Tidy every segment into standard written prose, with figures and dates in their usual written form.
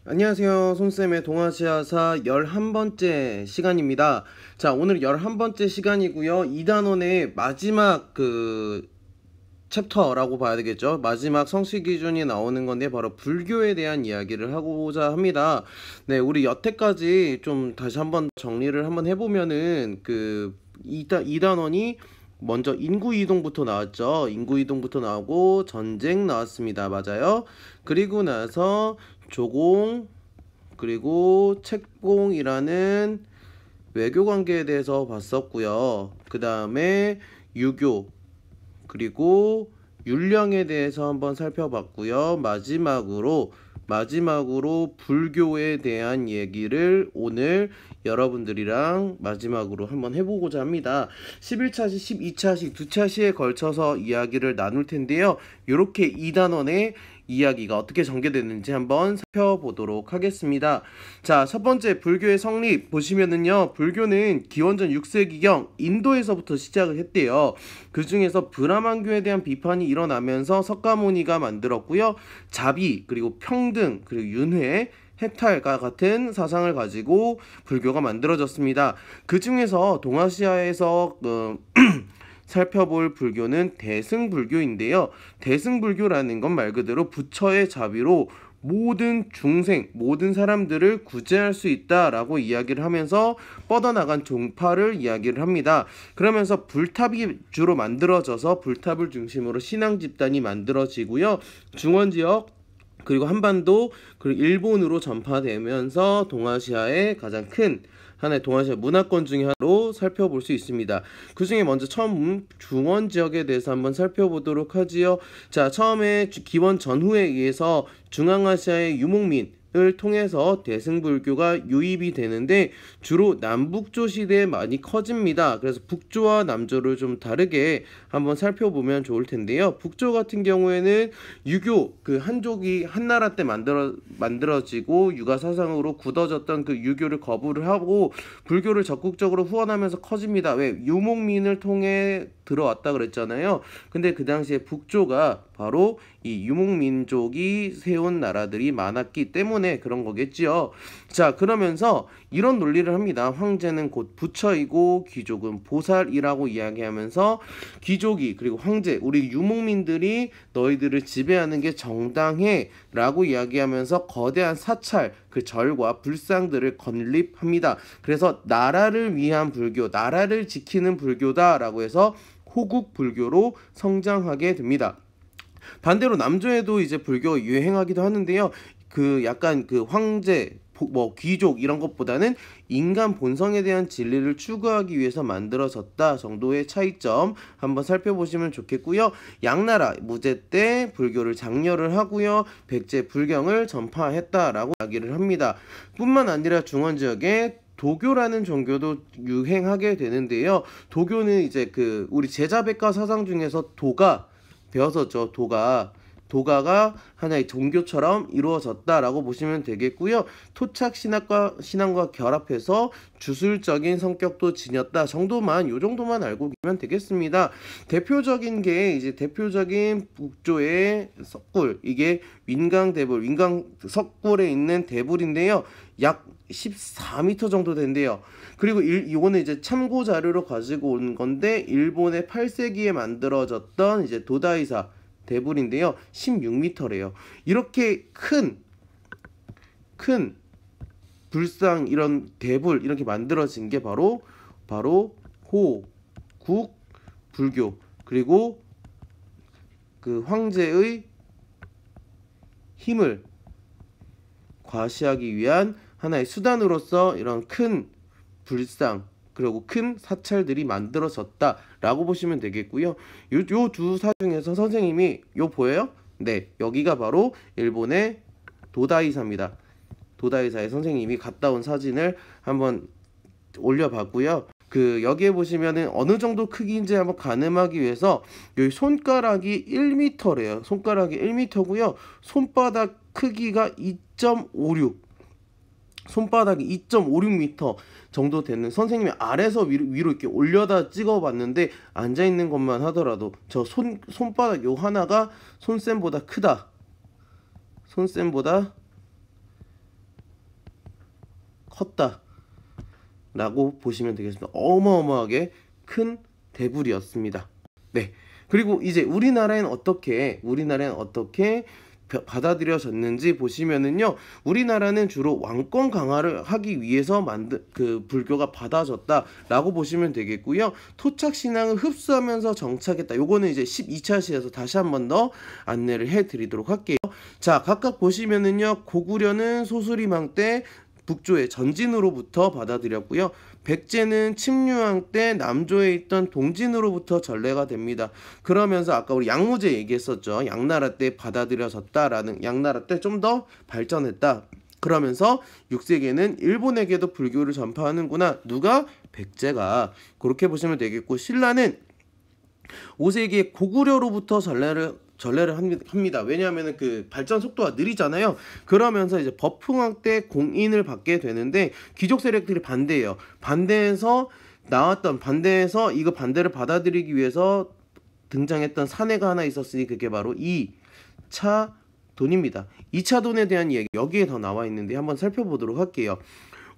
안녕하세요. 손쌤의 동아시아사 11번째 시간입니다. 자, 오늘 11번째 시간이고요. 2단원의 마지막 챕터라고 봐야 되겠죠. 마지막 성씨 기준이 나오는 건데 바로 불교에 대한 이야기를 하고자 합니다. 네, 우리 여태까지 좀 다시 한번 정리를 한번 해보면은 2단원이 먼저 인구이동부터 나왔죠. 인구이동부터 나오고 전쟁 나왔습니다. 맞아요. 그리고 나서 조공, 그리고 책공이라는 외교 관계에 대해서 봤었고요. 그 다음에 유교, 그리고 율령에 대해서 한번 살펴봤고요. 마지막으로 불교에 대한 얘기를 오늘 여러분들이랑 마지막으로 한번 해보고자 합니다. 11차시, 12차시 두 차시에 걸쳐서 이야기를 나눌 텐데요. 이렇게 2단원의 이야기가 어떻게 전개되는지 한번 살펴보도록 하겠습니다. 자, 첫 번째 불교의 성립 보시면은요, 불교는 기원전 6세기경 인도에서부터 시작을 했대요. 그 중에서 브라만교에 대한 비판이 일어나면서 석가모니가 만들었고요. 자비, 그리고 평등, 그리고 윤회, 해탈과 같은 사상을 가지고 불교가 만들어졌습니다. 그 중에서 동아시아에서 살펴볼 불교는 대승불교인데요. 대승불교라는 건 말 그대로 부처의 자비로 모든 중생, 모든 사람들을 구제할 수 있다라고 이야기를 하면서 뻗어나간 종파를 이야기를 합니다. 그러면서 불탑이 주로 만들어져서 불탑을 중심으로 신앙 집단이 만들어지고요. 중원지역, 그리고 한반도, 그리고 일본으로 전파되면서 동아시아의 가장 큰 하나의 동아시아 문화권 중에 하나로 살펴볼 수 있습니다. 그 중에 먼저 처음 중원 지역에 대해서 한번 살펴보도록 하지요. 자, 처음에 기원 전후에 의해서 중앙아시아의 유목민을 통해서 대승불교가 유입이 되는데 주로 남북조 시대에 많이 커집니다. 그래서 북조와 남조를 좀 다르게 한번 살펴보면 좋을 텐데요. 북조 같은 경우에는 유교 한족이 한나라 때 만들어지고 유가 사상으로 굳어졌던 그 유교를 거부를 하고 불교를 적극적으로 후원하면서 커집니다. 왜? 유목민을 통해 들어왔다 그랬잖아요. 근데 그 당시에 북조가 바로 이 유목민족이 세운 나라들이 많았기 때문에 그런 거겠지요. 자, 그러면서 이런 논리를 합니다. 황제는 곧 부처이고 귀족은 보살이라고 이야기하면서 귀족이, 그리고 황제, 우리 유목민들이 너희들을 지배하는 게 정당해 라고 이야기하면서 거대한 사찰, 그 절과 불상들을 건립합니다. 그래서 나라를 위한 불교, 나라를 지키는 불교다 라고 해서 호국 불교로 성장하게 됩니다. 반대로 남조에도 이제 불교가 유행하기도 하는데요. 약간 황제, 귀족 이런 것보다는 인간 본성에 대한 진리를 추구하기 위해서 만들어졌다 정도의 차이점 한번 살펴보시면 좋겠고요. 양나라 무제 때 불교를 장려를 하고요. 백제 불경을 전파했다라고 이야기를 합니다. 뿐만 아니라 중원 지역에 도교라는 종교도 유행하게 되는데요. 도교는 이제 우리 제자백과 사상 중에서 도가 배웠었죠. 도가가 하나의 종교처럼 이루어졌다라고 보시면 되겠고요. 토착 신앙과 결합해서 주술적인 성격도 지녔다 정도만, 요 정도만 알고 계시면 되겠습니다. 대표적인 북조의 석굴, 이게 윈강 석굴에 있는 대불인데요. 약 14m 정도 된대요. 그리고 이거는 이제 참고 자료로 가지고 온 건데 일본의 8세기에 만들어졌던 이제 도다이사 대불인데요. 16m래요. 이렇게 큰 불상, 이런 대불 이렇게 만들어진 게 바로 호국 불교, 그리고 그 황제의 힘을 과시하기 위한 하나의 수단으로서 이런 큰 불상, 그리고 큰 사찰들이 만들어졌다라고 보시면 되겠고요. 요 두 사 중에서 선생님이 보여요? 네, 여기가 바로 일본의 도다이사입니다. 도다이사의 선생님이 갔다 온 사진을 한번 올려봤고요. 여기에 보시면은 어느 정도 크기인지 한번 가늠하기 위해서 여기 손가락이 1m래요. 손가락이 1m고요. 손바닥 크기가 2.56, 손바닥이 2.56m 정도 되는, 선생님이 아래서 위로 이렇게 올려다 찍어봤는데 앉아있는 것만 하더라도 저 손바닥 요 하나가 손쌤보다 크다. 손쌤보다 컸다 라고 보시면 되겠습니다. 어마어마하게 큰 대불이었습니다. 네. 그리고 이제 우리나라에는 어떻게 받아들여졌는지 보시면은요, 우리나라는 주로 왕권 강화를 하기 위해서 만든 그 불교가 받아졌다라고 보시면 되겠고요. 토착 신앙을 흡수하면서 정착했다. 요거는 이제 12차 시에서 다시 한 번 더 안내를 해드리도록 할게요. 자, 각각 보시면은요, 고구려는 소수리망 때 북조의 전진으로부터 받아들였고요. 백제는 침류왕 때 남조에 있던 동진으로부터 전래가 됩니다. 그러면서 아까 우리 양무제 얘기했었죠. 양나라 때 받아들여졌다라는, 양나라 때 좀 더 발전했다. 그러면서 6세기에는 일본에게도 불교를 전파하는구나. 누가? 백제가. 그렇게 보시면 되겠고, 신라는 5세기에 고구려로부터 전래를 합니다. 왜냐하면 그 발전 속도가 느리잖아요. 그러면서 이제 법흥왕 때 공인을 받게 되는데 귀족 세력들이 반대해요. 반대해서 이거 반대를 받아들이기 위해서 등장했던 사내가 하나 있었으니 그게 바로 2차 돈입니다. 2차 돈에 대한 이야기 여기에 더 나와 있는데 한번 살펴보도록 할게요.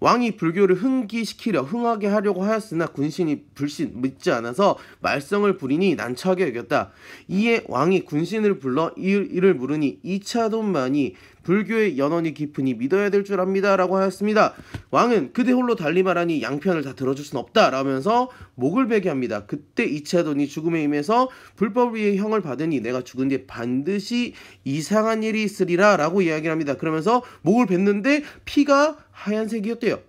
왕이 불교를 흥하게 하려고 하였으나 군신이 불신 믿지 않아서 말썽을 부리니 난처하게 여겼다. 이에 왕이 군신을 불러 이를 물으니 2차 돈만이 불교의 연원이 깊으니 믿어야 될 줄 압니다 라고 하였습니다. 왕은 그대 홀로 달리 말하니 양편을 다 들어줄 순 없다 라면서 목을 베게 합니다. 그때 2차 돈이 죽음에 임해서 불법을 위해 형을 받으니 내가 죽은 뒤에 반드시 이상한 일이 있으리라 라고 이야기를 합니다. 그러면서 목을 뱉는데 피가 하얀색이었대요.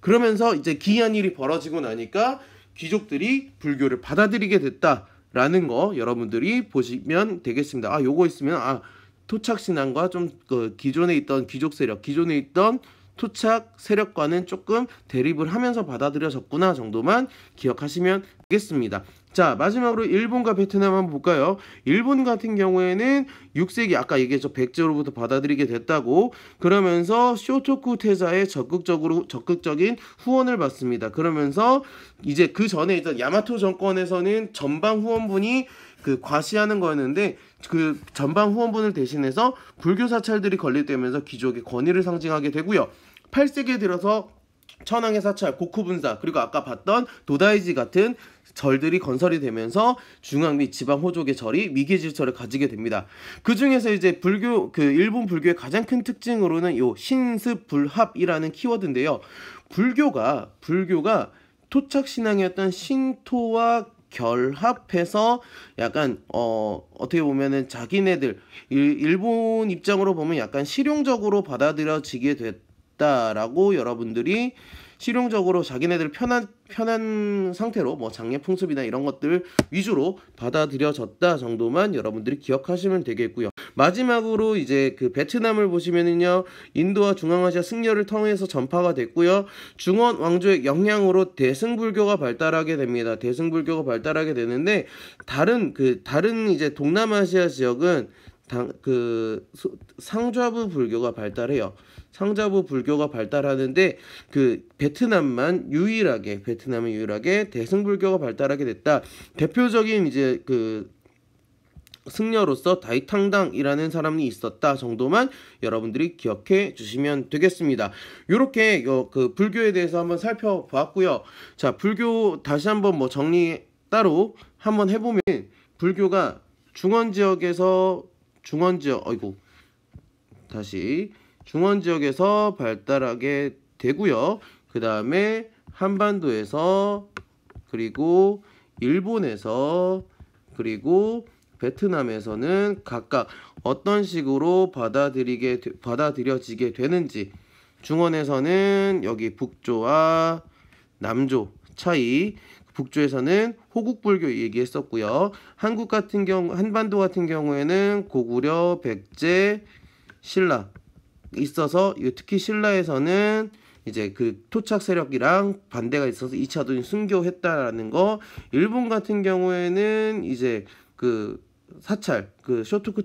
그러면서 이제 기이한 일이 벌어지고 나니까 귀족들이 불교를 받아들이게 됐다라는 거 여러분들이 보시면 되겠습니다. 아, 요거 있으면 토착신앙과 좀 기존에 있던 귀족 세력, 기존에 있던 토착 세력과는 조금 대립을 하면서 받아들여졌구나 정도만 기억하시면 되겠습니다. 자, 마지막으로 일본과 베트남 한번 볼까요? 일본 같은 경우에는 6세기 아까 얘기했죠. 백제로부터 받아들이게 됐다고. 그러면서 쇼토쿠 태자의 적극적인 후원을 받습니다. 그러면서 이제 그 전에 있던 야마토 정권에서는 전방 후원분이 과시하는 거였는데 그 전방 후원분을 대신해서 불교 사찰들이 건립되면서 귀족의 권위를 상징하게 되고요. 8세기에 들어서 천황의 사찰, 고쿠분사, 그리고 아까 봤던 도다이지 같은 절들이 건설이 되면서 중앙 및 지방 호족의 절이 위계 질서를 가지게 됩니다. 그 중에서 이제 일본 불교의 가장 큰 특징으로는 요 신습불합이라는 키워드인데요. 불교가 토착 신앙이었던 신토와 결합해서 약간 어떻게 보면은 자기네들 일본 입장으로 보면 약간 실용적으로 받아들여지게 됐다라고 여러분들이 실용적으로 자기네들 편한 상태로 뭐 장례 풍습이나 이런 것들 위주로 받아들여졌다 정도만 여러분들이 기억하시면 되겠고요. 마지막으로 이제 그 베트남을 보시면은요, 인도와 중앙아시아 승려를 통해서 전파가 됐고요. 중원 왕조의 영향으로 대승불교가 발달하게 됩니다. 대승불교가 발달하게 되는데 다른 이제 동남아시아 지역은 상좌부 불교가 발달해요. 상좌부 불교가 발달하는데 베트남은 유일하게 대승불교가 발달하게 됐다. 대표적인 이제 승려로서 다이탕당이라는 사람이 있었다 정도만 여러분들이 기억해 주시면 되겠습니다. 이렇게 불교에 대해서 한번 살펴봤고요. 자, 불교 다시 한번 정리 따로 한번 해보면 불교가 중원 지역에서 발달하게 되고요. 그 다음에 한반도에서, 그리고 일본에서, 그리고 베트남에서는 각각 어떤 식으로 받아들여지게 되는지, 중원에서는 여기 북조와 남조 차이, 북조에서는 호국불교 얘기했었고요. 한반도 같은 경우에는 고구려, 백제, 신라 있어서, 특히 신라에서는 이제 토착 세력이랑 반대가 있어서 2차 돈이 순교했다라는 거. 일본 같은 경우에는 이제 사찰, 쇼토쿠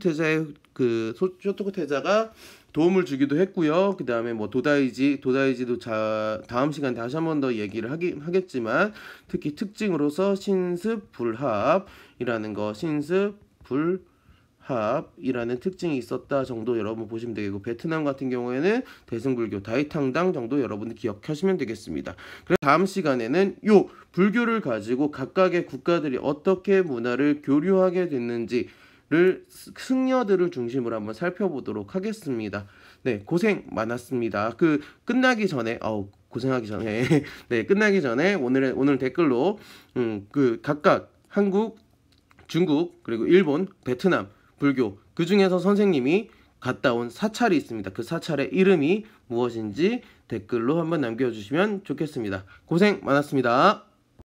태자가 도움을 주기도 했고요. 그 다음에 도다이지도 다음 시간에 다시 한 번 더 얘기를 하겠지만, 특히 특징으로서 신습불합이라는 거, 신습불합 합이라는 특징이 있었다 정도 여러분 보시면 되고, 베트남 같은 경우에는 대승불교 다이탕당 정도 여러분들 기억하시면 되겠습니다. 그래서 다음 시간에는 요 불교를 가지고 각각의 국가들이 어떻게 문화를 교류하게 됐는지를 승려들을 중심으로 한번 살펴보도록 하겠습니다. 네, 고생 많았습니다. 끝나기 전에 고생하기 전에 네, 끝나기 전에 오늘 댓글로 각각 한국, 중국, 그리고 일본, 베트남 불교 그 중에서 선생님이 갔다 온 사찰이 있습니다. 그 사찰의 이름이 무엇인지 댓글로 한번 남겨주시면 좋겠습니다. 고생 많았습니다.